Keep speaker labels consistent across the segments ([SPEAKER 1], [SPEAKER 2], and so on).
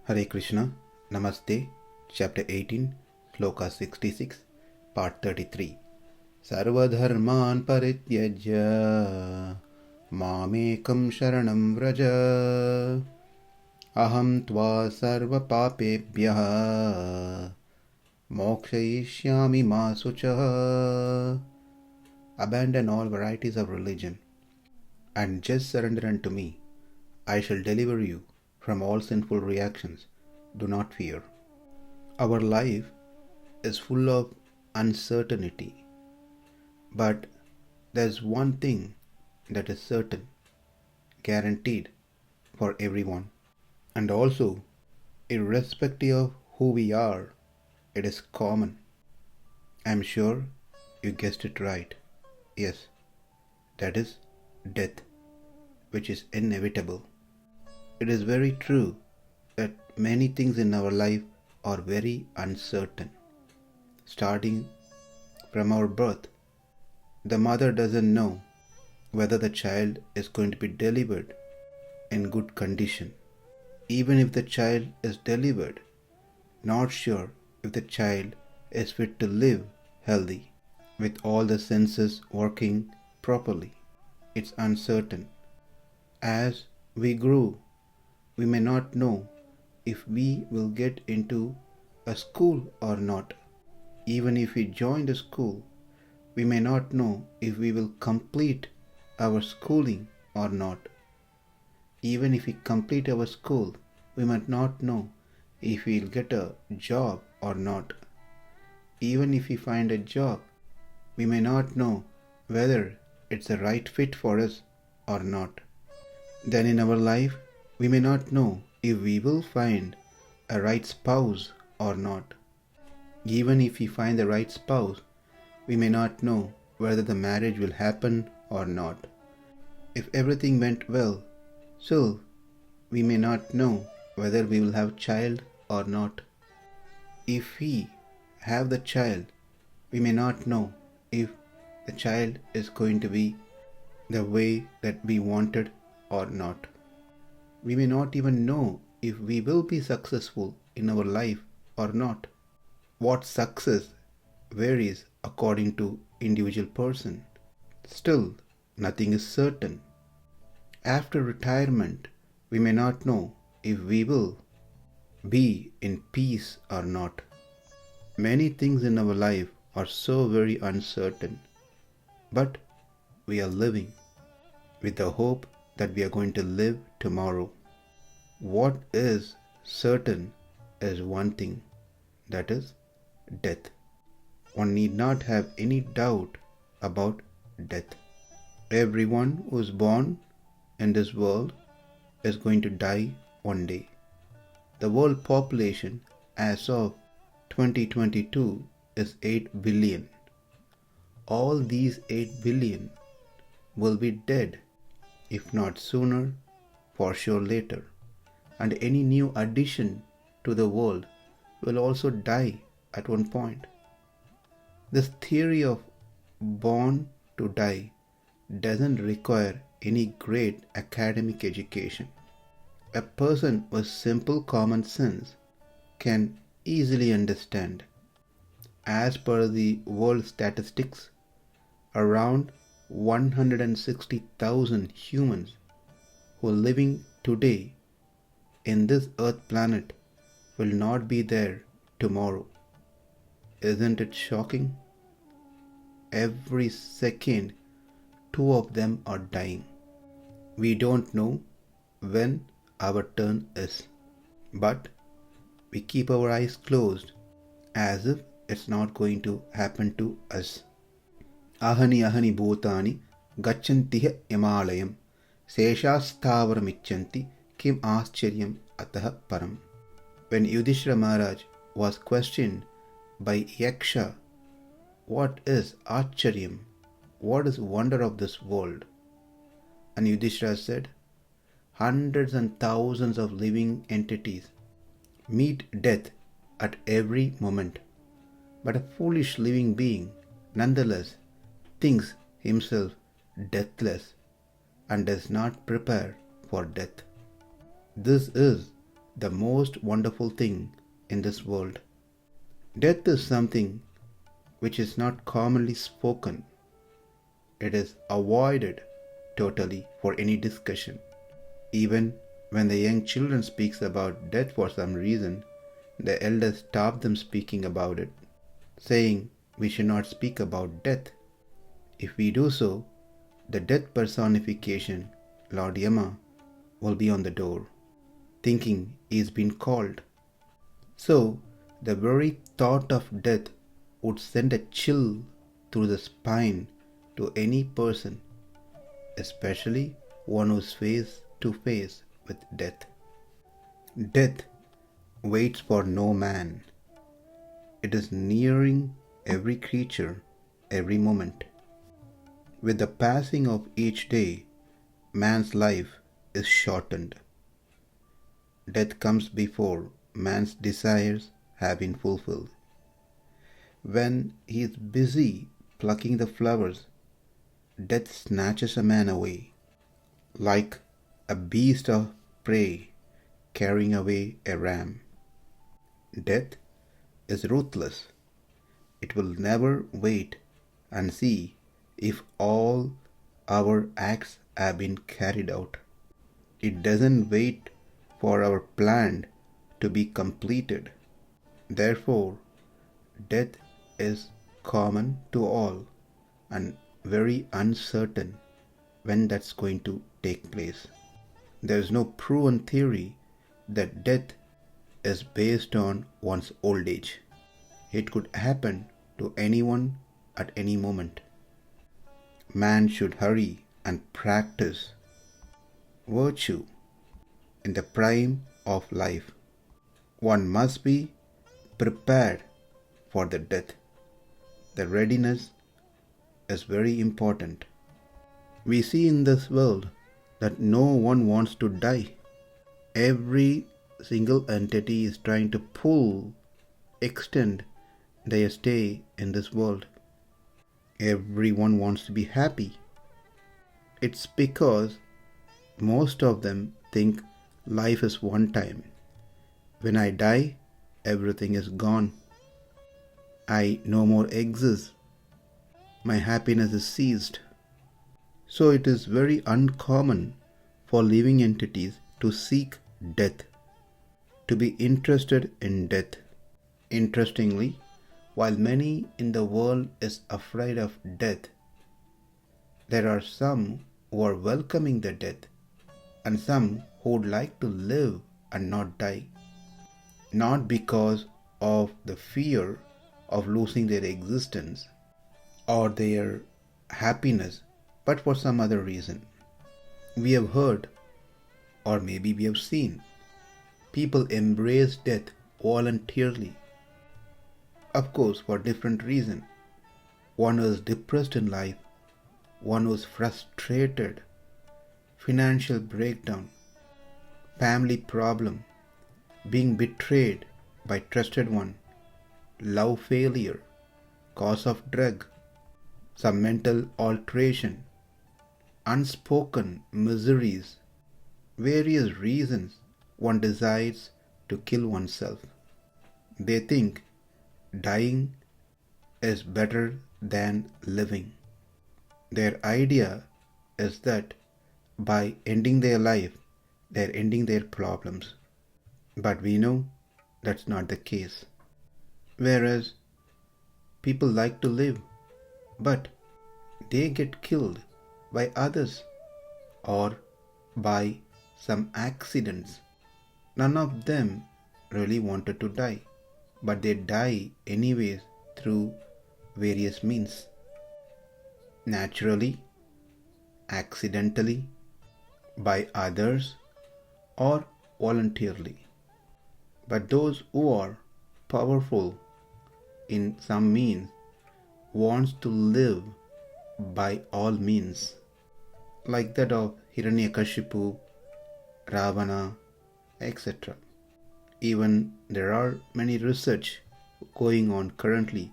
[SPEAKER 1] Hare Krishna, Namaste, Chapter 18, Sloka 66, Part 33. Sarva-dharmān parityajya, ekaṁ śaraṇaṁ vraja, ahaṁ sarva-pāpebhyo, mokṣayiṣyāmi ma śucaḥ. Abandon all varieties of religion, and just surrender unto me. I shall deliver you from all sinful reactions. Do not fear. Our life is full of uncertainty, but there's one thing that is certain, guaranteed for everyone, and also, irrespective of who we are, it is common. I'm sure you guessed it right. Yes, that is death, which is inevitable. It is very true that many things in our life are very uncertain. Starting from our birth, the mother doesn't know whether the child is going to be delivered in good condition. Even if the child is delivered, not sure if the child is fit to live healthy with all the senses working properly. It's uncertain. As we grow, we may not know if we will get into a school or not. Even if we join the school, we may not know if we will complete our schooling or not. Even if we complete our school, we might not know if we will get a job or not. Even if we find a job, we may not know whether it's the right fit for us or not. Then in our life, we may not know if we will find a right spouse or not. Even if we find the right spouse, we may not know whether the marriage will happen or not. If everything went well, still we may not know whether we will have a child or not. If we have the child, we may not know if the child is going to be the way that we wanted or not. We may not even know if we will be successful in our life or not. What success varies according to individual person. Still, nothing is certain. After retirement, we may not know if we will be in peace or not. Many things in our life are so very uncertain, but we are living with the hope that we are going to live tomorrow. What is certain is one thing, that is death. One need not have any doubt about death. Everyone who is born in this world is going to die one day. The world population as of 2022 is 8 billion. All these 8 billion will be dead, if not sooner, for sure later. And any new addition to the world will also die at one point. This theory of born to die doesn't require any great academic education. A person with simple common sense can easily understand. As per the world statistics, around 160,000 humans who are living today in this earth planet will not be there tomorrow. Isn't it shocking? Every second, 2 of them are dying. We don't know when our turn is, but we keep our eyes closed as if it's not going to happen to us. Ahani ahani bhutani gacchantiha yamalayam seshasthavaramicchanti kim āścaryam atah param. When Yudhishthira Maharaj was questioned by Yaksha, what is Āścaryam? What is wonder of this world? And Yudhishthira said, hundreds and thousands of living entities meet death at every moment. But a foolish living being nonetheless thinks himself deathless and does not prepare for death. This is the most wonderful thing in this world. Death is something which is not commonly spoken. It is avoided totally for any discussion. Even when the young children speaks about death for some reason, the elders stop them speaking about it, saying we should not speak about death. If we do so, the death personification, Lord Yama, will be on the door, thinking he's been called. So, the very thought of death would send a chill through the spine to any person, especially one who's face to face with death. Death waits for no man. It is nearing every creature every moment. With the passing of each day, man's life is shortened. Death comes before man's desires have been fulfilled. When he is busy plucking the flowers, death snatches a man away, like a beast of prey carrying away a ram. Death is ruthless. It will never wait and see if all our acts have been carried out. It doesn't wait for our plan to be completed. Therefore, death is common to all and very uncertain when that's going to take place. There is no proven theory that death is based on one's old age. It could happen to anyone at any moment. Man should hurry and practice virtue in the prime of life. One must be prepared for the death. The readiness is very important. We see in this world that no one wants to die. Every single entity is trying to extend their stay in this world. Everyone wants to be happy. It's because most of them think life is one time. When I die, everything is gone. I no more exist. My happiness is ceased. So it is very uncommon for living entities to seek death, to be interested in death. Interestingly, while many in the world is afraid of death, there are some who are welcoming the death and some who would like to live and not die, not because of the fear of losing their existence or their happiness, but for some other reason. We have heard, or maybe we have seen, people embrace death voluntarily. Of course, for different reasons. One who is depressed in life, one who is frustrated, financial breakdown, family problem, being betrayed by trusted one, love failure, cause of drug, some mental alteration, unspoken miseries, various reasons one decides to kill oneself. They think dying is better than living. Their idea is that by ending their life, they're ending their problems. But we know that's not the case. Whereas people like to live, but they get killed by others or by some accidents. None of them really wanted to die, but they die anyways through various means. Naturally, accidentally, by others, or voluntarily. But those who are powerful in some means wants to live by all means, like that of Hiranyakashipu, Ravana, etc. Even there are many research going on currently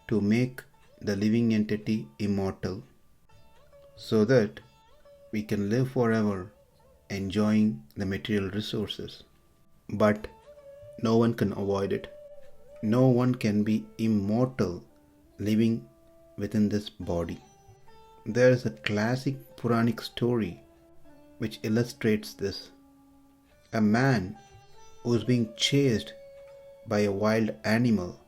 [SPEAKER 1] to make the living entity immortal, so that we can live forever enjoying the material resources. but no one can avoid it. No one can be immortal living within this body. There is a classic Puranic story which illustrates this. A man who is being chased by a wild animal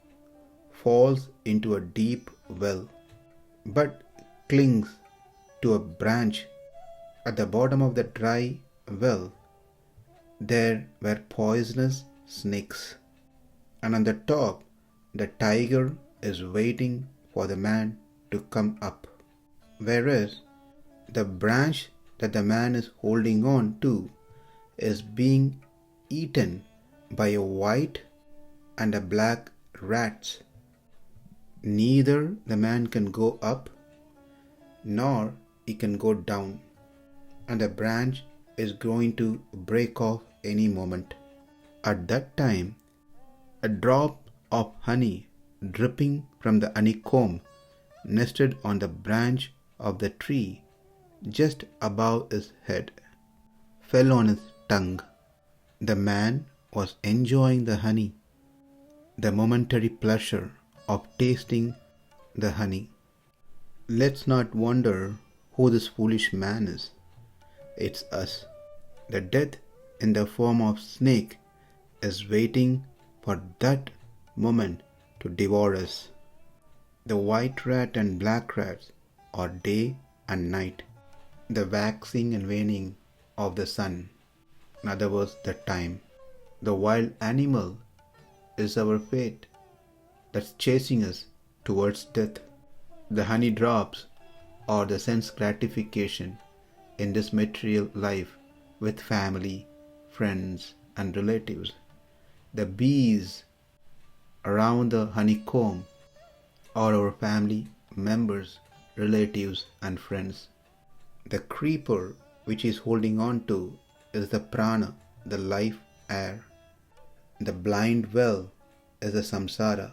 [SPEAKER 1] falls into a deep well, but clings to a branch. At the bottom of the dry well, there were poisonous snakes, and on the top, the tiger is waiting for the man to come up. Whereas the branch that the man is holding on to is being eaten by a white and a black rats. Neither the man can go up nor he can go down, and the branch is going to break off any moment. At that time, a drop of honey dripping from the honeycomb nested on the branch of the tree just above his head fell on his tongue. The man was enjoying the honey, the momentary pleasure of tasting the honey. Let's not wonder who this foolish man is. It's us. The death in the form of snake is waiting for that moment to devour us. The white rat and black rats are day and night, the waxing and waning of the sun, in other words, the time. The wild animal is our fate that's chasing us towards death. The honey drops are the sense gratification in this material life with family, friends, and relatives. The bees around the honeycomb are our family members, relatives, and friends. The creeper which is holding on to is the prana, the life air. The blind well is the samsara.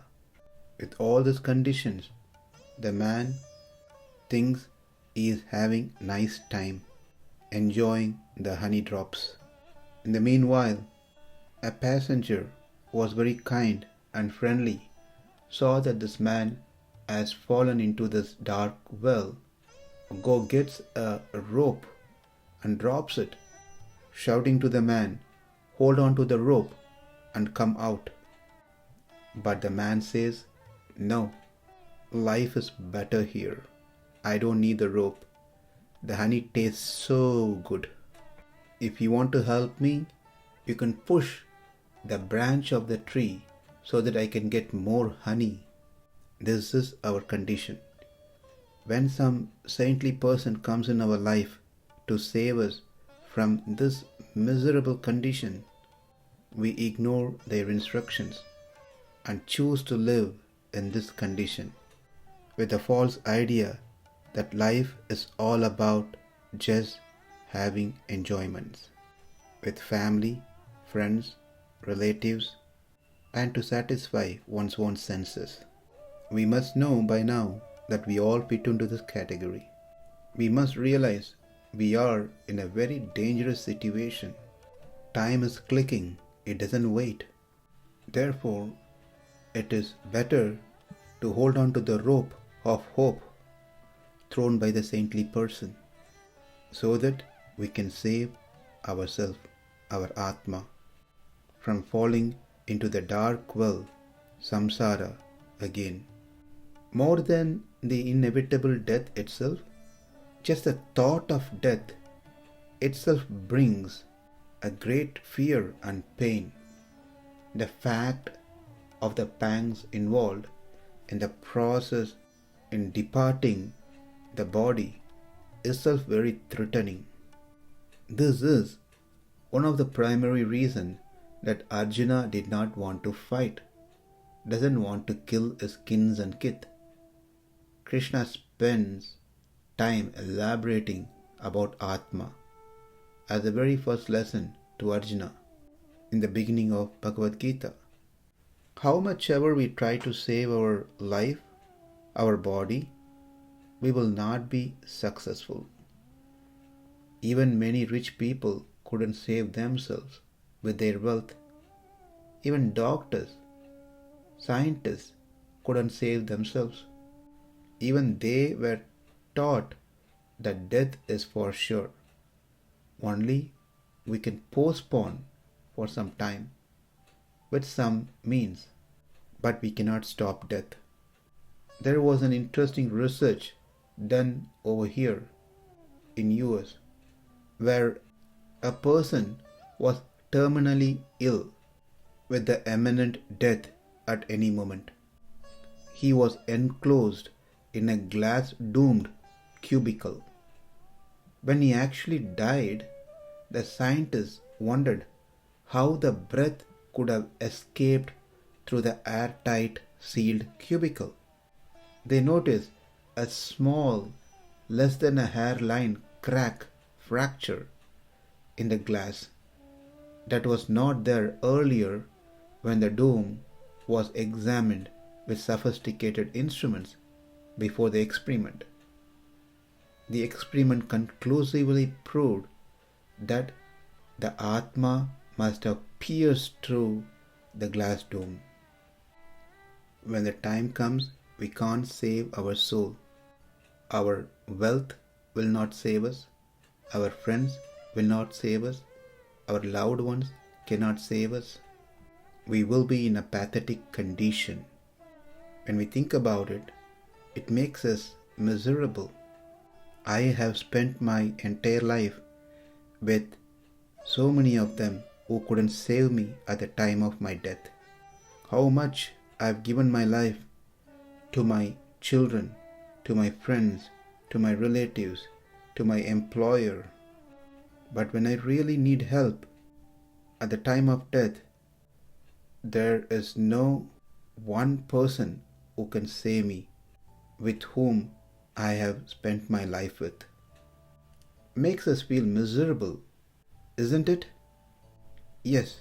[SPEAKER 1] With all these conditions, the man thinks he is having nice time, enjoying the honey drops. In the meanwhile, a passenger who was very kind and friendly saw that this man has fallen into this dark well, gets a rope and drops it, shouting to the man, "Hold on to the rope and come out." But the man says, "No, life is better here. I don't need the rope. The honey tastes so good. If you want to help me, you can push the branch of the tree so that I can get more honey." This is our condition. When some saintly person comes in our life to save us from this miserable condition, we ignore their instructions and choose to live in this condition with the false idea that life is all about just having enjoyments with family, friends, relatives, and to satisfy one's own senses. We must know by now that we all fit into this category. We must realize we are in a very dangerous situation. Time is clicking, it doesn't wait. Therefore, it is better to hold on to the rope of hope thrown by the saintly person so that we can save ourselves, our Atma, from falling into the dark well, samsara, again. More than the inevitable death itself, just the thought of death itself brings a great fear and pain. The fact of the pangs involved in the process in departing the body itself very threatening. This is one of the primary reasons that Arjuna did not want to fight, doesn't want to kill his kins and kith. Krishna spends time elaborating about Atma as the very first lesson to Arjuna in the beginning of Bhagavad Gita. How much ever we try to save our life, our body, we will not be successful. Even many rich people couldn't save themselves with their wealth Even doctors, scientists couldn't save themselves. Even they were taught that death is for sure. Only we can postpone for some time with some means, but we cannot stop death. There was an interesting research done over here in US where a person was terminally ill with the imminent death at any moment. He was enclosed in a glass-doomed cubicle. When he actually died, the scientists wondered how the breath could have escaped through the airtight sealed cubicle. They noticed a small, less than a hairline crack fracture in the glass that was not there earlier when the dome was examined with sophisticated instruments before the experiment. The experiment conclusively proved that the Atma must have pierced through the glass dome. When the time comes, we can't save our soul. Our wealth will not save us. Our friends will not save us. Our loved ones cannot save us. We will be in a pathetic condition. When we think about it, it makes us miserable. I have spent my entire life with so many of them who couldn't save me at the time of my death. How much I have given my life to my children, to my friends, to my relatives, to my employer. But when I really need help at the time of death, there is no one person who can save me with whom I have spent my life with. Makes us feel miserable, isn't it? Yes,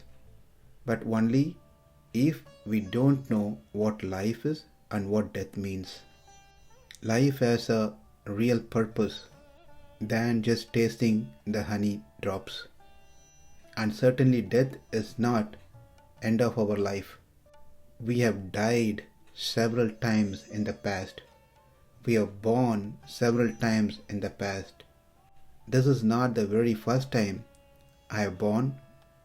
[SPEAKER 1] but only if we don't know what life is and what death means. Life has a real purpose than just tasting the honey drops. And certainly death is not end of our life. We have died several times in the past. We have born several times in the past. This is not the very first time I have born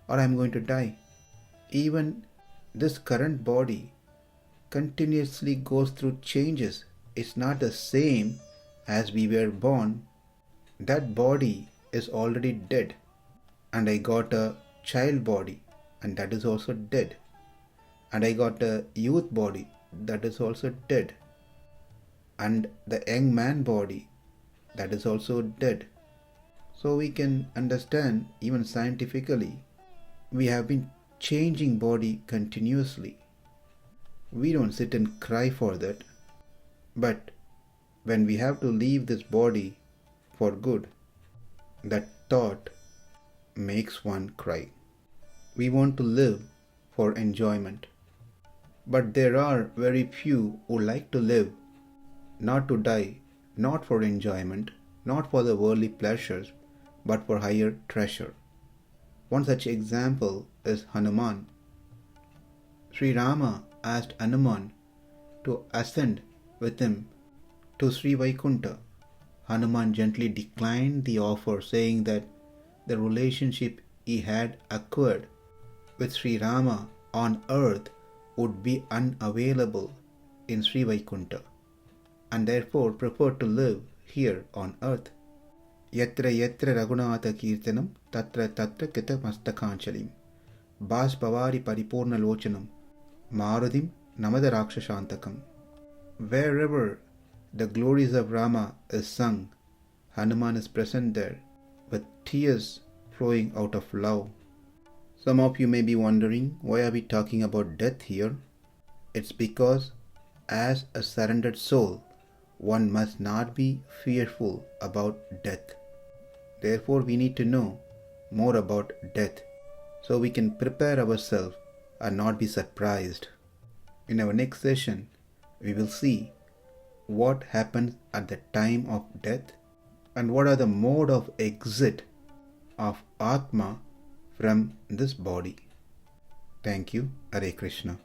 [SPEAKER 1] or I am going to die. Even this current body continuously goes through changes. It's not the same as we were born. That body is already dead. And I got a child body, and that is also dead. And I got a youth body, that is also dead. And the young man body, that is also dead. So we can understand, even scientifically, we have been changing body continuously. We don't sit and cry for that. But when we have to leave this body for good, that thought makes one cry. We want to live for enjoyment. But there are very few who like to live, not to die, not for enjoyment, not for the worldly pleasures, but for higher treasure. One such example is Hanuman. Sri Rama asked Hanuman to ascend with him to Sri Vaikunta. Hanuman gently declined the offer, saying that the relationship he had acquired with Sri Rama on earth would be unavailable in Sri Vaikunta, and therefore preferred to live here on earth. Yatra yatra raghunatha kirtanam tatra tatra kita mastakañcalim bhaspavari paripurna lochanam marudim namada rakshashantakam. Wherever the glories of Rama is sung, Hanuman is present there with tears flowing out of love. Some of you may be wondering, why are we talking about death here? It's because as a surrendered soul, one must not be fearful about death. Therefore, we need to know more about death so we can prepare ourselves and not be surprised. In our next session, we will see what happens at the time of death and what are the mode of exit of Atma from this body. Thank you. Hare Krishna.